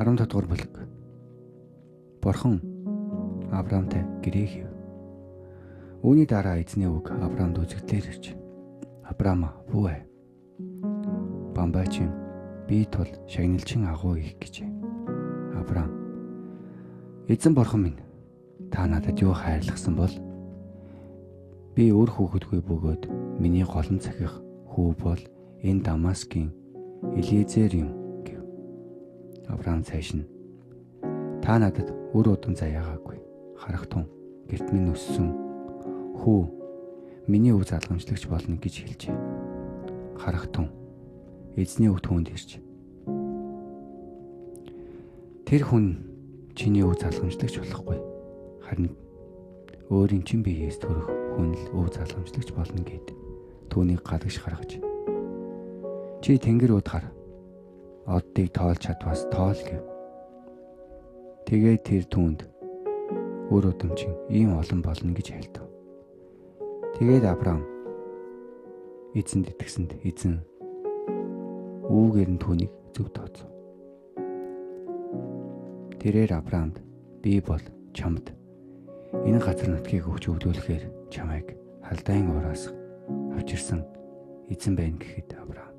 15 дугаар бүлэг. Бурхан Авраамтай гэрээ хийв. Үүний дараа эзний үг Авраамд үзэгдлээр ирж, "Авраам бүү ээ. Бамбайчин би тул шагналчин агуу их" гэжээ. Авраам: "Эзэн бурхан минь, та надад юу хайрлахсан бол? Би өөр хүүхэдгүй бөгөөд миний голон цахих хүү бол энэ Дамаскын Элиезер юм" гэв. Авраам цааш нь: "Та надад үр удам заяагаагүй. Харахтун гэрт минь өссөн хүү миний өв залгамжлагч болно" гэж хэлжээ. Харахтун эзний үг түүнд ирж, "Тэр хүн чиний өв залгамжлагч болохгүй. Харин өөрийн чин биеэс төрөх хүн л өв залгамжлагч болно" гэд түүнийг гадагш гаргаж, "Чи тэнгэр удахаар оддыг тоолж чадвас тоол" гэв. Тэгээд тэр түүнд үр удамчин ийм олон болно гэж айлтав. Тэгээд Авраам эзэнд итгэсэнд эзэн үүгээр нь түүнийг зөв тооцов. Тэрээр Авраамд "Би бол чамд энэ газар нутгийг өгч өвдүүлэхээр чамайг халдаан ураас авчирсан эзэн байна" гэхэд Авраам: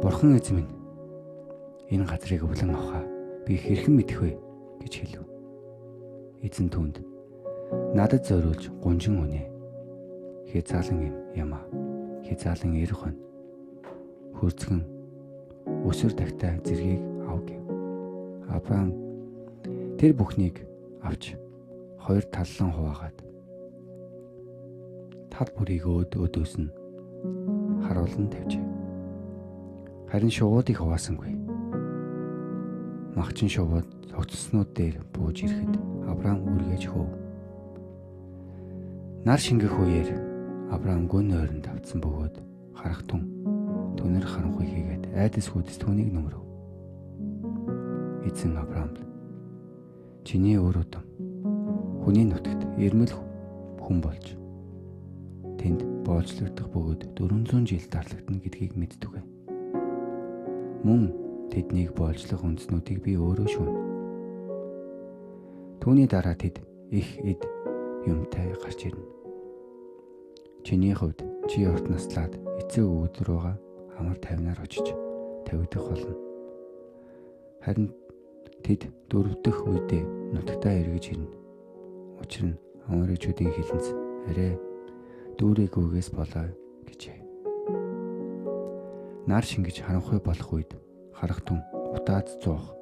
"Бурхан эзэн минь, энэ газрыг өвлөн авахаа би хэрхэн мэдэх вэ" гэж хэлв. Эзэн түүнд: "Надад зориулж гунжин үнэ. Хязаалан юм ямаа. Хязаалан эр хон. Хөрцгөн өсөр тагтай зэргийг ав" гэв. Авраам тэр бүхнийг авч хоёр таллан хуваагаад тал бүрийг өдөөс нь харуулан тавьжээ. Харин шувуудыг хуваасангүй. Махчин шувууд цогцснууд дээр бууж ирэхэд Авраам үргэж хөөв. Нар шингэх үеэр Авраам гүн ойронд автсан бөгөөд харахтун түнэр харанхуй хийгээд айдас хүдэс түүнийг нөмрөв. Эзэн Авраамд: "Чиний үр удам хүний нутагт ирмэл хүн болж тэнд боолжлогдох бөгөөд 400 жил дарлагдана гэдгийг мэддэг. Мөн тэднийг боолжлох үндэснүүдийг би өөрөө шүүнэ. Түүний дараа тэд их эд юмтай гарч ирнэ. Чиний хувьд чи урт наслаад эцэг өвөд рүүгээ амар тайвнаар очиж тавигдах болно. Харин тэд дөрөвдөх үедээ нутагтаа эргэж ирнэ. Учир нь Аморичуудын хилэнц арай дүүрэгүйгээс болоо" гэжээ. Нар шингэж харанхуй болох үед харахтун утаад зуух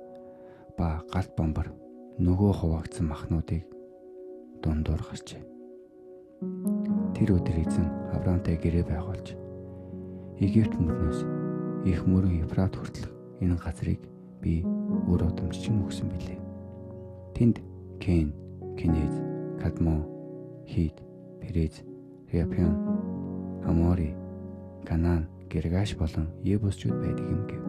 ба галт бамбар нөгөө хуваагдсан махнуудыг дундуур гарчээ. Тэр өдөр эзэн Авраамтай гэрээ байгуулж Египт мөрнөөс их мөрөн Евфрат хүртэл энэ газрыг би үр удамчин өгсөн билээ. Тэнд Кен, Кинез, Кадмон, Хит, Перез, Репян, Амори, Канаан, Гэргаш болон Ебусчууд байдаг юм гэв.